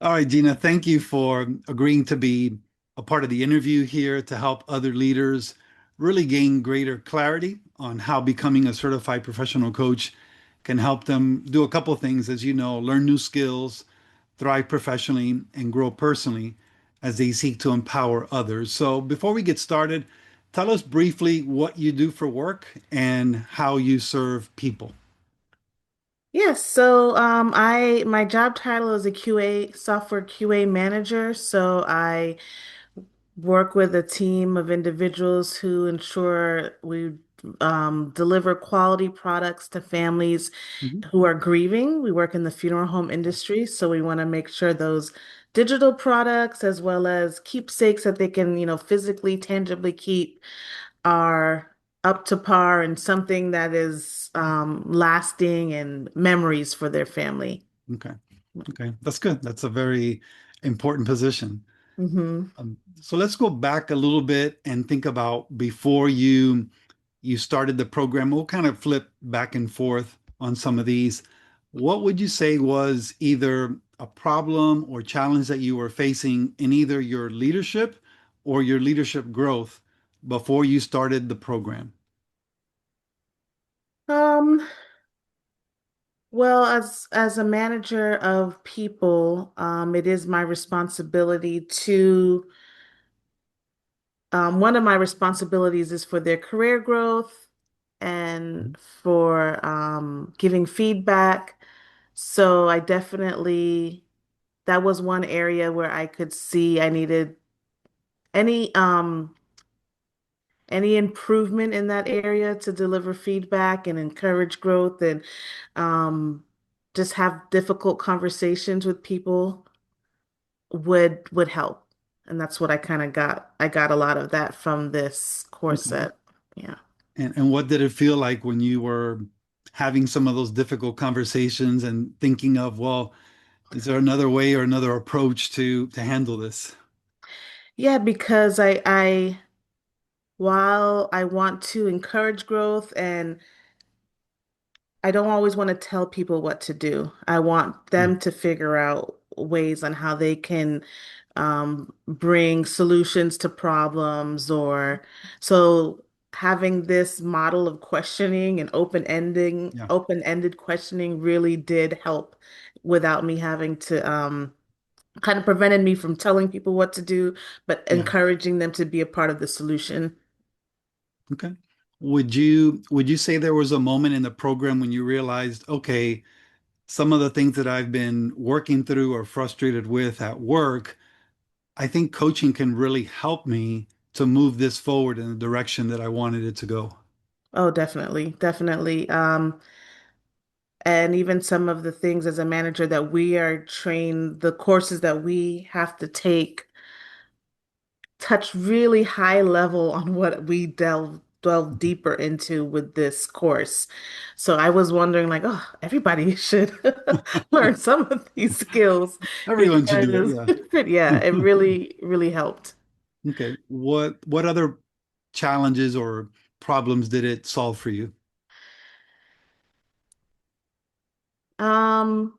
All right, Gina, thank you for agreeing to be a part of the interview here to help other leaders really gain greater clarity on how becoming a certified professional coach can help them do a couple of things, as you know, learn new skills, thrive professionally, and grow personally as they seek to empower others. So, before we get started, tell us briefly what you do for work and how you serve people. Yes, so I my job title is a QA software QA manager. So I work with a team of individuals who ensure we deliver quality products to families Mhm. who are grieving. We work in the funeral home industry, so we want to make sure those digital products as well as keepsakes that they can, physically, tangibly keep are up to par and something that is lasting and memories for their family. Okay. Okay. That's good. That's a very important position. Hmm. So let's go back a little bit and think about before you started the program. We'll kind of flip back and forth on some of these. What would you say was either a problem or challenge that you were facing in either your leadership or your leadership growth before you started the program? Um, well, as a manager of people, it is my responsibility to one of my responsibilities is for their career growth and for giving feedback. So I definitely that was one area where I could see I needed any any improvement in that area to deliver feedback and encourage growth and um, just have difficult conversations with people would help. And that's what I kind of got. I got a lot of that from this course Okay. set. Yeah. And what did it feel like when you were having some of those difficult conversations and thinking of, well, is there another way or another approach to handle this? Yeah, because I while I want to encourage growth and I don't always want to tell people what to do. I want Yeah, them to figure out ways on how they can bring solutions to problems or so having this model of questioning and yeah, open-ended questioning really did help without me having to kind of prevented me from telling people what to do, but yeah. encouraging them to be a part of the solution. Okay. Would you say there was a moment in the program when you realized, okay, some of the things that I've been working through or frustrated with at work, I think coaching can really help me to move this forward in the direction that I wanted it to go. Oh, definitely, definitely. And even some of the things as a manager that we are trained, the courses that we have to take touch really high level on what we delve deeper into with this course. So I was wondering like, oh, everybody should learn some of these skills Everyone should do it, because yeah. yeah, it really, really helped. Okay. What other challenges or problems did it solve for you? Um,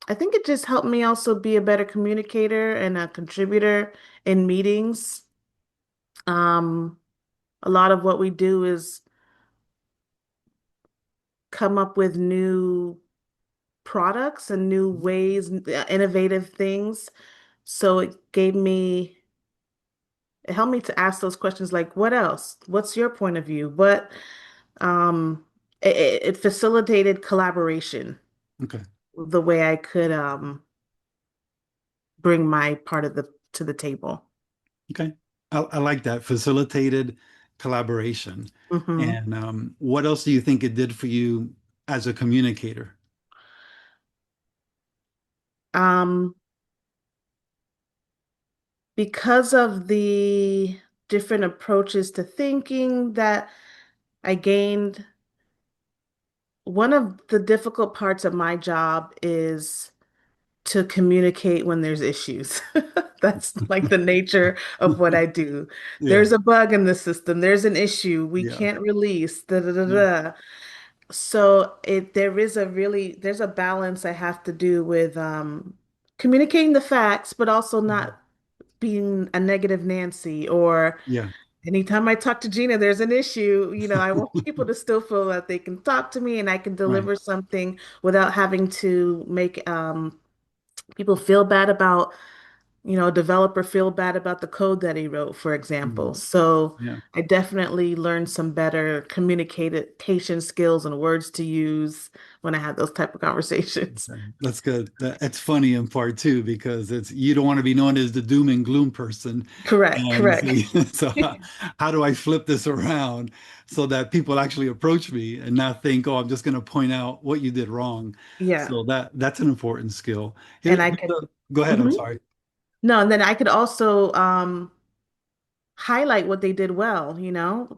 I think it just helped me also be a better communicator and a contributor in meetings. Um, a lot of what we do is come up with new products and new ways, innovative things. So it helped me to ask those questions like, what else? What's your point of view? Um, it facilitated collaboration Okay. the way I could bring my part of the to the table. Okay. I like that facilitated collaboration. Hmm. And what else do you think it did for you as a communicator? Um, because of the different approaches to thinking that I gained, one of the difficult parts of my job is to communicate when there's issues. That's like the nature of what I do. Yeah. There's a bug in the system, there's an issue we Yeah. can't release, da da da Yeah. da. So there is a balance I have to do with communicating the facts, but also Mhm. not being a negative Nancy or Yeah. anytime I talk to Gina, there's an issue. I want people to still feel that they can talk to me and I can Right. deliver something without having to make people feel bad about, a developer feel bad about the code that he wrote, for example. Mhm. So Yeah. I definitely learned some better communication skills and words to use when I had those type of conversations. Okay. That's good. That's funny in part two because it's you don't want to be known as the doom and gloom person. Correct, And so, correct. so how do I flip this around so that people actually approach me and not think, oh, I'm just going to point out what you did wrong. Yeah. So that's an important skill. And I could, Go ahead. I'm mhm. sorry. No, and then I could also highlight what they did well,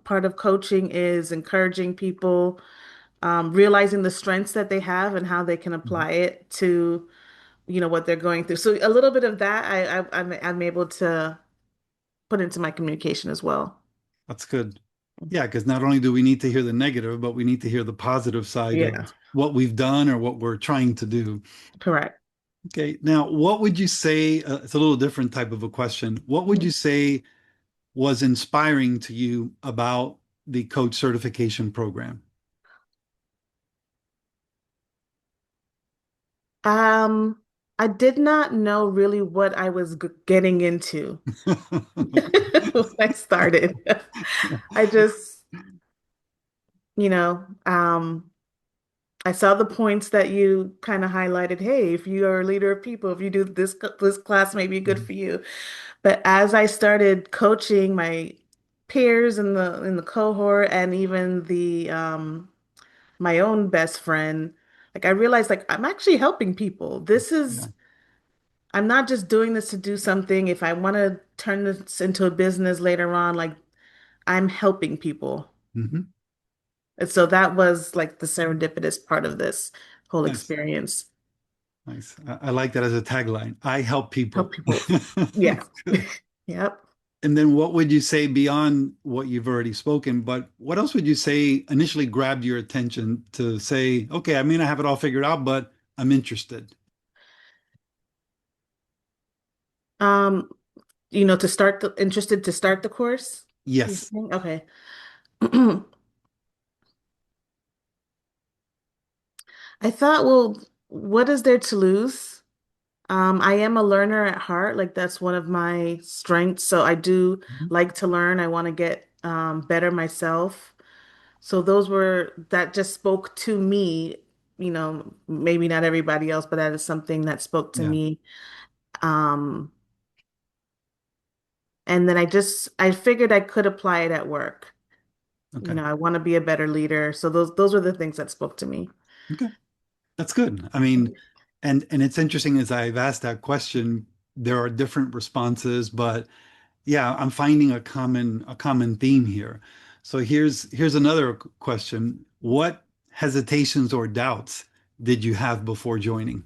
Part of coaching is encouraging people, realizing the strengths that they have and how they can Mhm. apply it to, what they're going through. So a little bit of that I'm able to put into my communication as well. That's good. Yeah, because not only do we need to hear the negative, but we need to hear the positive side of Yeah, what we've done or what we're trying to do. correct. Okay, now what would you say? It's a little different type of a question. What would you say was inspiring to you about the coach certification program? Um, I did not know really what I was getting into when I started. I just, you know, um, I saw the points that you kind of highlighted. Hey, if you are a leader of people, if you do this class may be good Mhm. for you. But as I started coaching my peers in the cohort and even the my own best friend, like I realized like I'm actually helping people. Yeah. I'm not just doing this to do something. If I want to turn this into a business later on, like I'm helping people. Hmm. And so that was like the serendipitous part of this whole Nice. experience. Nice. I like that as a tagline. I help Help people. people. Yeah. That's good. Yep. And then what would you say beyond what you've already spoken, but what else would you say initially grabbed your attention to say, okay, I may not have it all figured out, but I'm interested? Um, to start interested to start the course, you're Yes. saying? Okay. I thought, well, what is there to lose? I am a learner at heart. Like that's one of my strengths. So I do Mhm. like to learn. I want to get better myself. So that just spoke to me, maybe not everybody else, but that is something that spoke to Yeah. me. Um, and then I figured I could apply it at work. Okay. I want to be a better leader. So those were the things that spoke to me. Okay. That's good. I mean, and it's interesting as I've asked that question, there are different responses, but yeah, I'm finding a common theme here. So here's another question. What hesitations or doubts did you have before joining?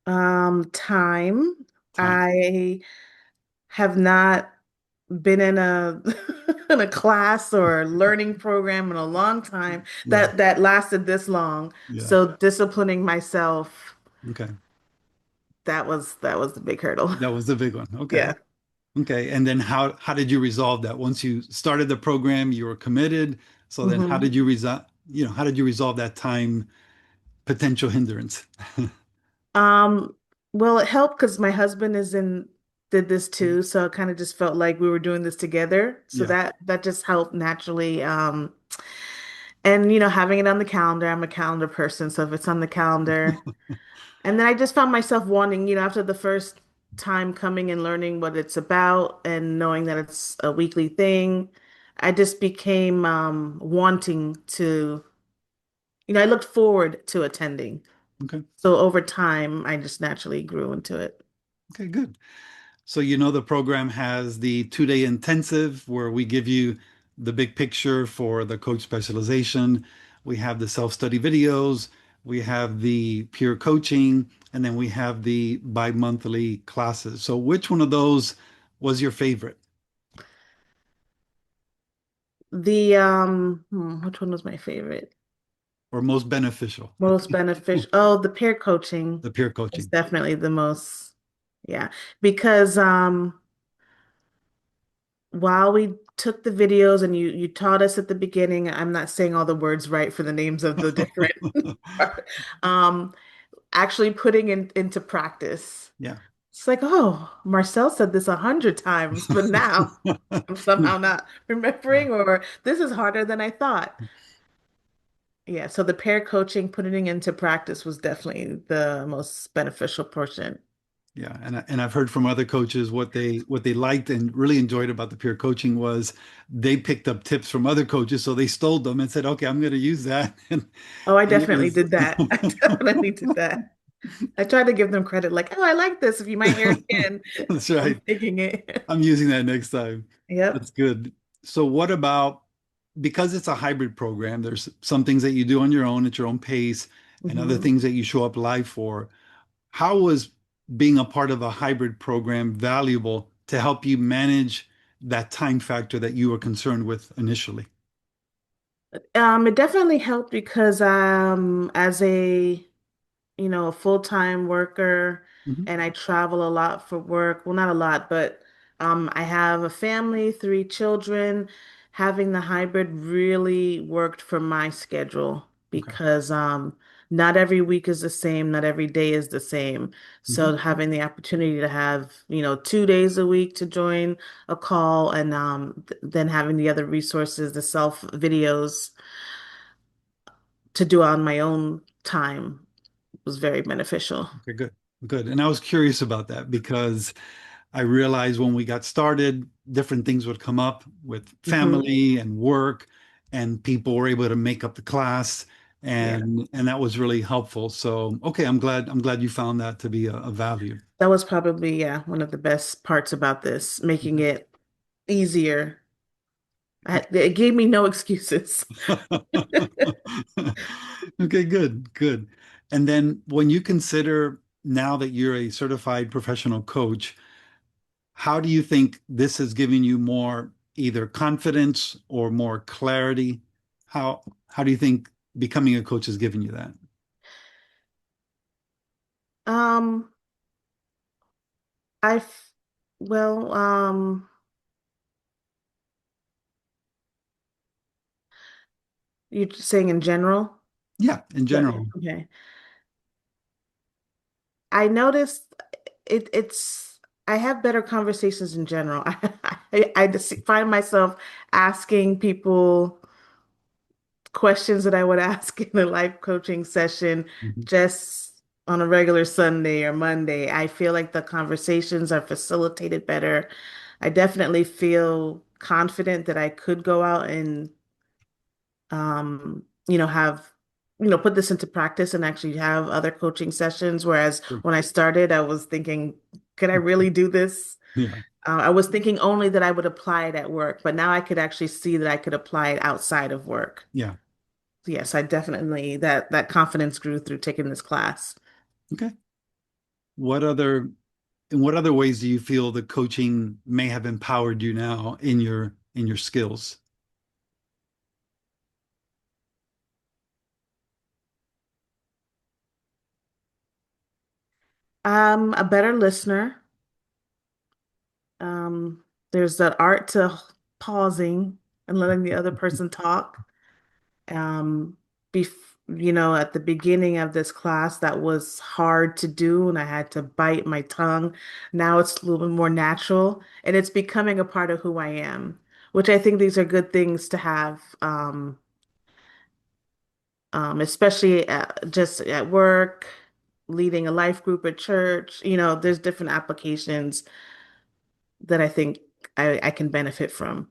Time. Time. I have not been in a in a class or learning program in a long time Yeah. that lasted this long. Yeah. So disciplining myself, Okay. that was the big hurdle. That was the big one. Okay. Yeah. Okay. And then how did you resolve that? Once you started the program, you were committed. So then how hmm did you resolve, how did you resolve that time potential hindrance? Um, well, it helped because my husband did this too, so it kind of just felt like we were doing this together. So Yeah. that just helped naturally. And having it on the calendar, I'm a calendar person, so if it's on the calendar, and then I just found myself wanting, after the first time coming and learning what it's about and knowing that it's a weekly thing, I just became wanting to, I looked forward to attending. Okay. So over time, I just naturally grew into it. Okay, good. So the program has the 2-day intensive where we give you the big picture for the coach specialization. We have the self-study videos, we have the peer coaching, and then we have the bi-monthly classes. So which one of those was your favorite? Which one was my favorite? or most beneficial? Most beneficial. Oh, the peer coaching The peer is coaching. definitely the most, yeah. Because while we took the videos and you taught us at the beginning, I'm not saying all the words right for the names of the different um actually putting into practice. Yeah. It's like, oh, Marcel said this 100 times, but now I'm somehow not Yeah. remembering, or this is harder than I thought. Yeah, so the pair coaching, putting it into practice was definitely the most beneficial portion. Yeah, and I've heard from other coaches what they liked and really enjoyed about the peer coaching was they picked up tips from other coaches, so they stole them and said, "Okay, I'm going to use that." Oh, I And it definitely was did that. I definitely did that. I tried to give them credit, like, oh, I like this. If you might hear it again, that's I'm right. taking it. I'm using that next time. Yep. That's good. So what about because it's a hybrid program, there's some things that you do on your own at your own pace and other Hmm. things that you show up live for. How was being a part of a hybrid program valuable to help you manage that time factor that you were concerned with initially? It definitely helped because as a a full-time worker Hmm. and I travel a lot for work. Well, not a lot, but I have a family, 3 children. Having the hybrid really worked for my schedule Okay. because not every week is the same, not every day is the same. Hmm. So having the opportunity to have, 2 days a week to join a call and then having the other resources, the self videos to do on my own time was very beneficial. Okay, good. Good. And I was curious about that because I realized when we got started, different things would come up with Hmm. family and work, and people were able to make up the class, Yeah, and that was really helpful. So, okay, I'm glad you found that to be a value. that was probably, yeah, one of the best parts about this, making it easier. It gave me no excuses. Okay, good, good. And then when you consider now that you're a certified professional coach, how do you think this has given you more either confidence or more clarity? How do you think becoming a coach has given you that? Um, I, f- well, you're saying in general? Yeah, in Right. general. Okay. I noticed it's I have better conversations in general. I just find myself asking people questions that I would ask in a life coaching session Mhm. just on a regular Sunday or Monday. I feel like the conversations are facilitated better. I definitely feel confident that I could go out and have put this into practice and actually have other coaching sessions. Whereas Sure. when I started, I was thinking, could I really do this? Yeah, I was thinking only that I would apply it at work, but now I could actually see that I could apply it outside of work. yeah. Yes, I definitely that confidence grew through taking this class. Okay. What other in what other ways do you feel the coaching may have empowered you now in your skills? I'm a better listener. Um, there's that art to pausing and letting the other person talk. Um, at the beginning of this class, that was hard to do, and I had to bite my tongue. Now it's a little bit more natural, and it's becoming a part of who I am, which I think these are good things to have. Especially just at work, leading a life group at church. There's different applications that I think I can benefit from.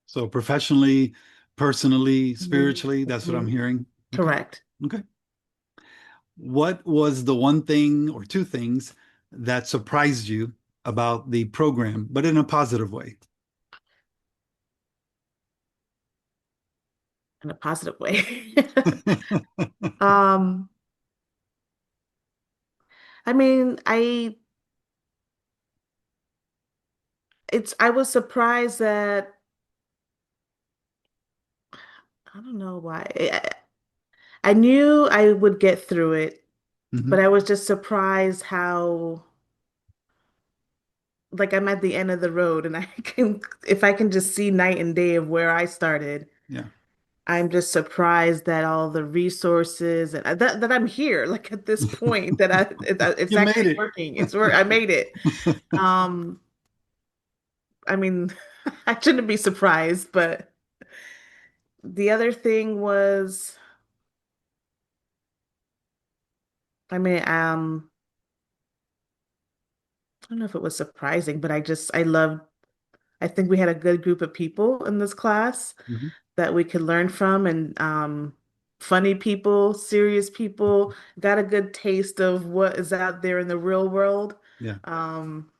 So professionally, personally, Mhm. spiritually, that's what I'm Mhm. hearing. Okay. Correct. Okay. What was the one thing or two things that surprised you about the program, but in a positive way? In a positive way. Um, I mean, I was surprised that I don't know why. I knew I would get through it, but Hmm. I was just surprised how like I'm at the end of the road and I can if I can just see night and day of where I started. Yeah. I'm just surprised that all the resources and that I'm here, like at this point, it's You made actually it. working. It's work. I made it. Um, I mean, I shouldn't be surprised, but the other thing was, I mean, I don't know if it was surprising, but I loved. I think we had a good group of people in this class Hmm. that we could learn from, and funny people, serious people, got a good taste of what is out there in the real world. Yeah. Um,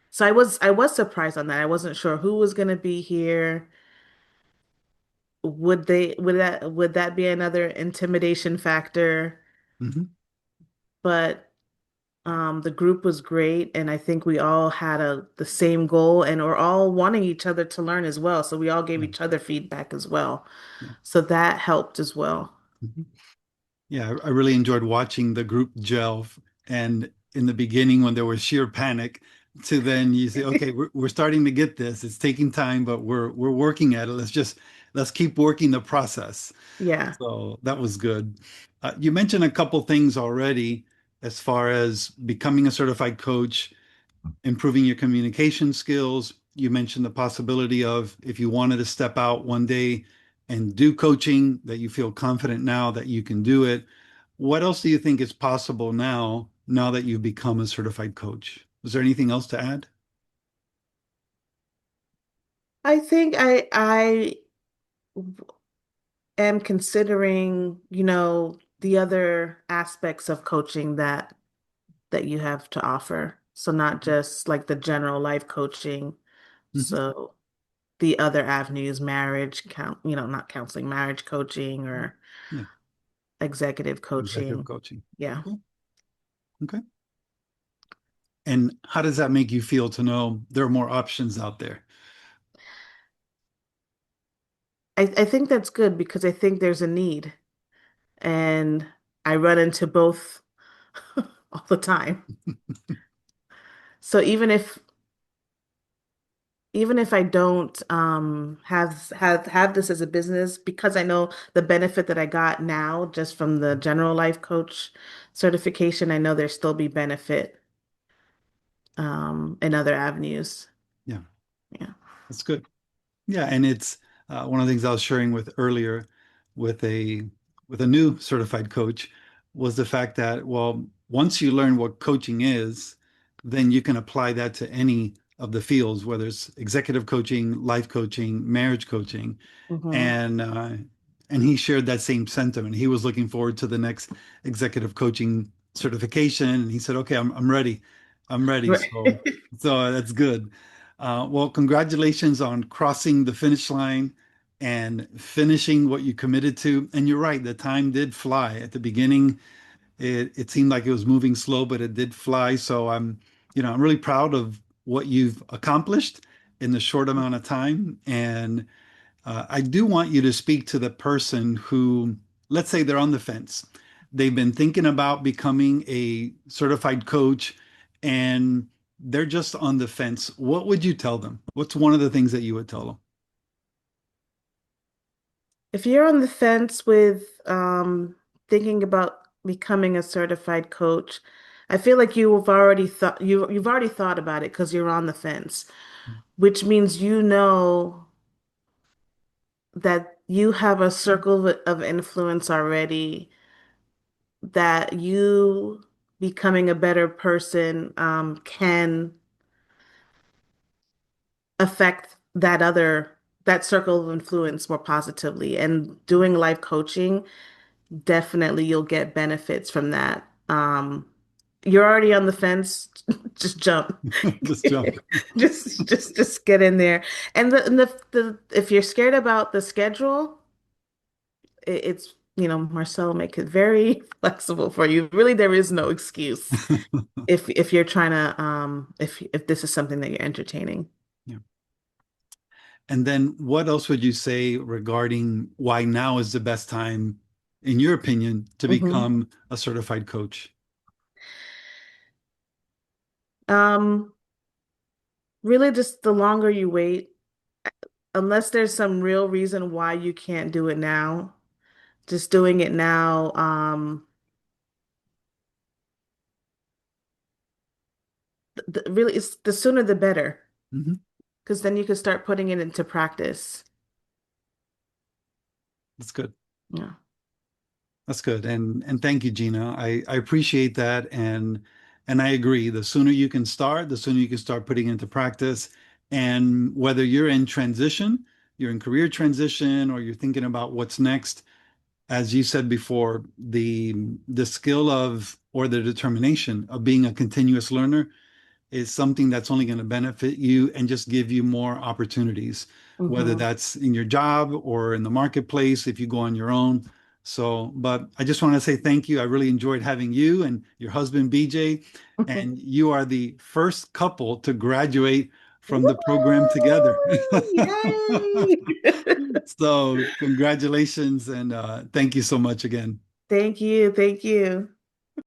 so I was surprised on that. I wasn't sure who was going to be here. Would that be another intimidation factor? Hmm. But the group was great, and I think we all had the same goal, and we're all wanting each other to learn as well. So we all gave Yeah. each other feedback as well. Yeah. So that helped as well. Mhm. Yeah, I really enjoyed watching the group gel. And in the beginning, when there was sheer panic, to then you say, okay, we're starting to get this. It's taking time, but we're working at it. Let's keep working the process. Yeah. So that was good. You mentioned a couple things already as far as becoming a certified coach, improving your communication skills. You mentioned the possibility of if you wanted to step out one day and do coaching, that you feel confident now that you can do it. What else do you think is possible now that you've become a certified coach? Is there anything else to add? I think I am considering, the other aspects of coaching that you have to offer. So not just like the general life coaching. Hmm. So the other avenues, marriage, not counseling, marriage coaching or Yeah, executive executive coaching. coaching. Yeah. Cool. Okay. And how does that make you feel to know there are more options out there? I think that's good because I think there's a need. And I run into both all the time. So even if I don't have this as a business, because I know the benefit that I got now just from the general life coach certification, I know there still be benefit in other avenues. Yeah, Yeah. that's good. Yeah, and it's one of the things I was sharing with earlier with a new certified coach was the fact that, well, once you learn what coaching is, then you can apply that to any of the fields, whether it's executive coaching, life coaching, marriage coaching, Hmm. and uh, and he shared that same sentiment. He was looking forward to the next executive coaching certification, and he said, "Okay, I'm ready. I'm ready." Right. So that's good. Well, congratulations on crossing the finish line and finishing what you committed to. And you're right, the time did fly at the beginning. It seemed like it was moving slow, but it did fly. So I'm really proud of what you've accomplished in the short amount of time. And I do want you to speak to the person who, let's say they're on the fence. They've been thinking about becoming a certified coach and they're just on the fence. What would you tell them? What's one of the things that you would tell them? If you're on the fence with thinking about becoming a certified coach, I feel like you've already thought about it because you're on the fence, which means you know that you have a circle of influence already, that you becoming a better person can affect that circle of influence more positively. And doing life coaching, definitely you'll get benefits from that. You're already on the fence, just jump. Just jump. Just get in there. And if you're scared about the schedule, it's Marcel make it very flexible for you. Really, there is no excuse if you're trying to if this is something that you're entertaining. Yeah. And then what else would you say regarding why now is the best time in your opinion, to Hmm. become a certified coach? Um, Really, just the longer you wait, unless there's some real reason why you can't do it now, just doing it now, really, it's the sooner the better, Hmm. because then you can start putting it into practice. That's good. Yeah. That's good. And thank you, Gina. I appreciate that. And I agree. The sooner you can start, the sooner you can start putting into practice. And whether you're in transition, you're in career transition, or you're thinking about what's next, as you said before, the skill of or the determination of being a continuous learner is something that's only going to benefit you and just give you more opportunities, whether Hmm. that's in your job or in the marketplace if you go on your own. So, but I just want to say thank you. I really enjoyed having you and your husband, BJ, and you are the first couple to graduate from the program together. Woo! Yay! So, congratulations and thank you so much again. Thank you. Thank you.